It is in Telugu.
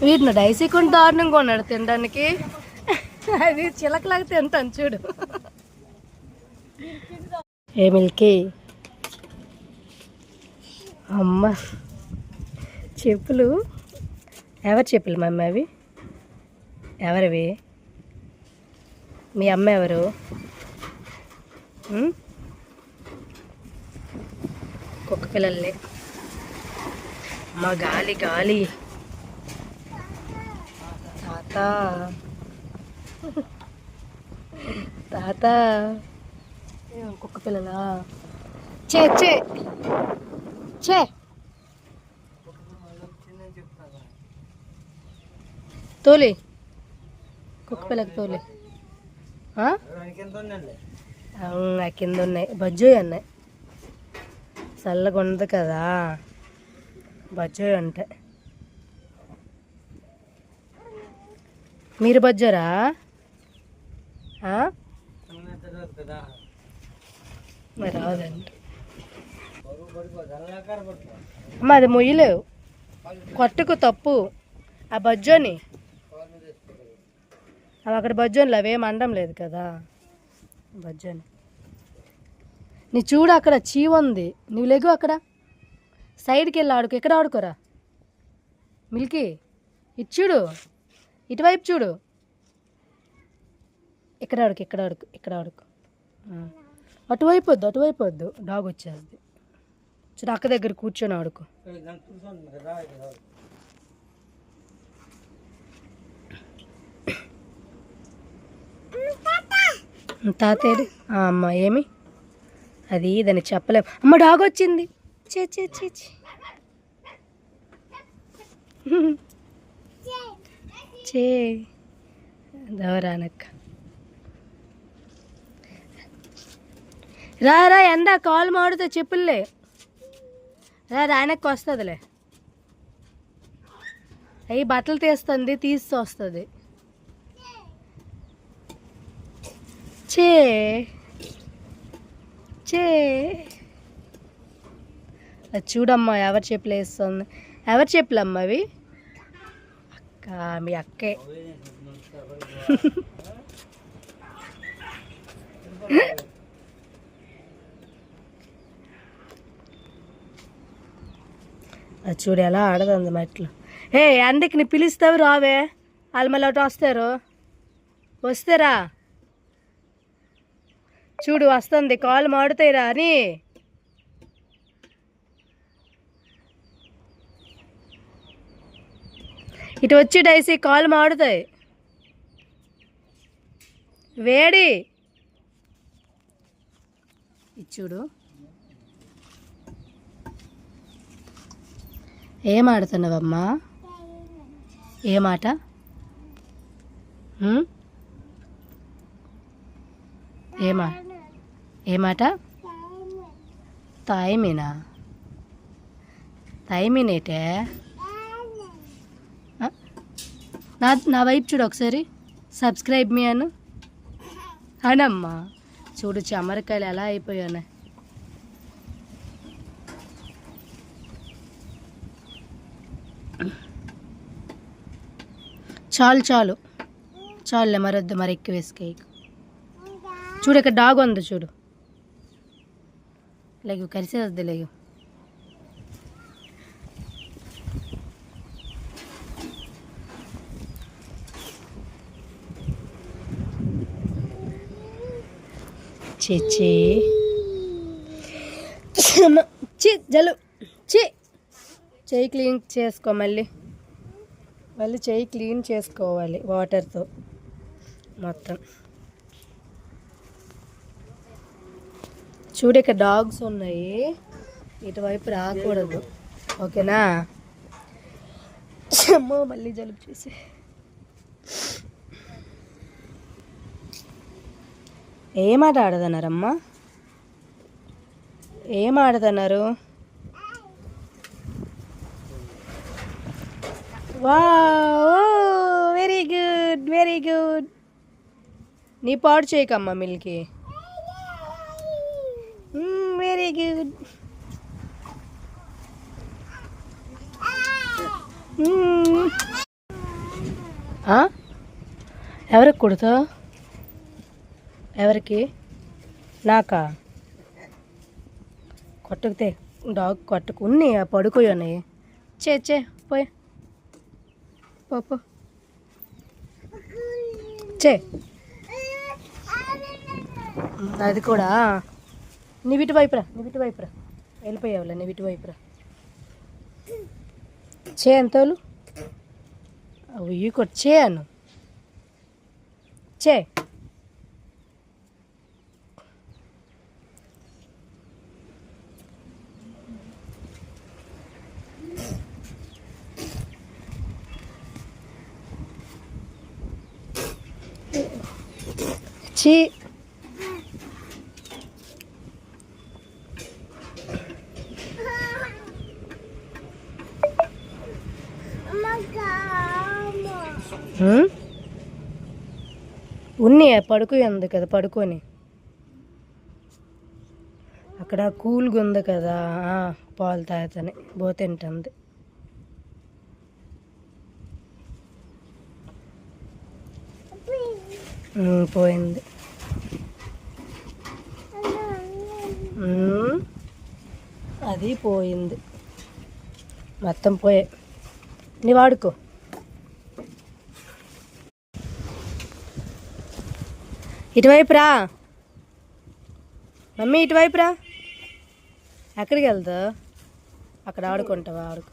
వీటిని డైసీ కొని దారుణంగా కొన్నాడు తినడానికి. అది చిలకలాగా తింటాను చూడు. ఏ మిల్కీ అమ్మ చెప్పులు. ఎవరి చెప్పులు మమ్మీ అవి? ఎవరివి? మీ అమ్మ ఎవరు? కుక్క పిల్లల్ని. అమ్మ గాలి గాలి. తాత తాత కుక్క పిల్లలా? చే చే చే తోలి కుక్క పిల్లకి తోలి. అవునా కింద ఉన్నాయి బజ్జోయి అన్నాయి. చల్లగా ఉండదు కదా బజ్జోయి అంటే. మీరు బజ్జోరా? మరి రాదండి అమ్మ. అది మొయ్యలేవు కొట్టుకు తప్పు. ఆ బజ్జోని అవి అక్కడ బజ్జోనిలు అవేం అనడం లేదు కదా బజ్జోని. నీ చూడు అక్కడ చీవ ఉంది. నువ్వు లేగు అక్కడ సైడ్కి వెళ్ళి ఆడుకో. ఎక్కడ ఆడుకోరా మిల్కీ? ఇటు చూడు, ఇటువైపు చూడు. ఇక్కడ ఆడుకో, ఇక్కడ ఆడుకో, ఇక్కడ ఆడుకో. అటువైపు వద్దు, అటువైపు వద్దు. డాగ్ వచ్చేస్తుంది. చూడు అక్క దగ్గర కూర్చొని ఆడుకో. తాతేడు అమ్మ ఏమి అది దాన్ని చెప్పలేము. అమ్మ డాగ్ వచ్చింది. చే చే చే చే దవరానక్క. రా రా ఎండ కాలు మాడుతా చెప్పులే. రా రానక్క వస్తుందిలే. అవి బట్టలు తీస్తుంది తీస్తూ వస్తుంది. చే చే అది చూడమ్మా ఎవరు చెప్పులు వేస్తుంది. ఎవరు చెప్పులమ్మా అవి? అక్క మీ అక్కే. అది చూడు ఎలా ఆడదంది మెట్లు. ఏ అందుకు నీ పిలుస్తావు రావే. వాళ్ళు మళ్ళీ ఒకటి వస్తారు. వస్తారా చూడు వస్తుంది. కాళ్ళు మాడుతాయి రా అని. ఇటు వచ్చి డైసీ కాళ్ళు మాడుతాయి. వేడి చూడు. ఏం ఆడుతున్నావమ్మా? ఏమాట? ఏమాట? తాయిమీనా? తాయిమీనేటే? నా వైపు చూడు ఒకసారి. సబ్స్క్రైబ్ మీ అను అనమ్మా. చూడు చెమరకాయలు ఎలా అయిపోయాను. చాలు చాలు చాలులే మరొద్దు మరి ఎక్కువ వేసుకే. చూడు ఇక్కడ డాగ్ ఉంది చూడు. లేగు కరిసేద్ది లేగు. చిచ్చి జలు చెయ్యి క్లీన్ చేసుకో. మళ్ళీ చెయ్యి క్లీన్ చేసుకోవాలి వాటర్తో మొత్తం. చూడు ఇక్కడ డాగ్స్ ఉన్నాయి. ఇటువైపు రాకూడదు ఓకేనా? అమ్మో మళ్ళీ జలుబు చేసి. ఏం ఆట ఆడదన్నారమ్మా? ఏం ఆడదన్నారు? Very good very good. నీ పాడు చేయకమ్మా మిల్కి. Very good. ఎవరికి కుడతావు? ఎవరికి? నాకా? కొట్టుకుతే డాగ్ కొట్టుకు ఉన్నాయి, పడుకోయి ఉన్నాయి. చే పోయి పో చే. అది కూడా నీవిటి వైపురా, వెళ్ళిపోయావులే. నీవిటి వైపురా. చే ఎంతోలు అవి కొచ్చేయను. చే చీ. ఉన్నాయి పడుకో ఉంది కదా, పడుకొని అక్కడ కూల్గా ఉంది కదా, పాలు తాగుతాని తింటుంది. పోయింది. అది పోయింది మొత్తం పోయే. నీ వాడుకో. ఇటువైపు రా మమ్మీ, ఇటువైపు రా. ఎక్కడికి వెళ్తావు? అక్కడ ఆడుకుంటావా? ఆడుకో.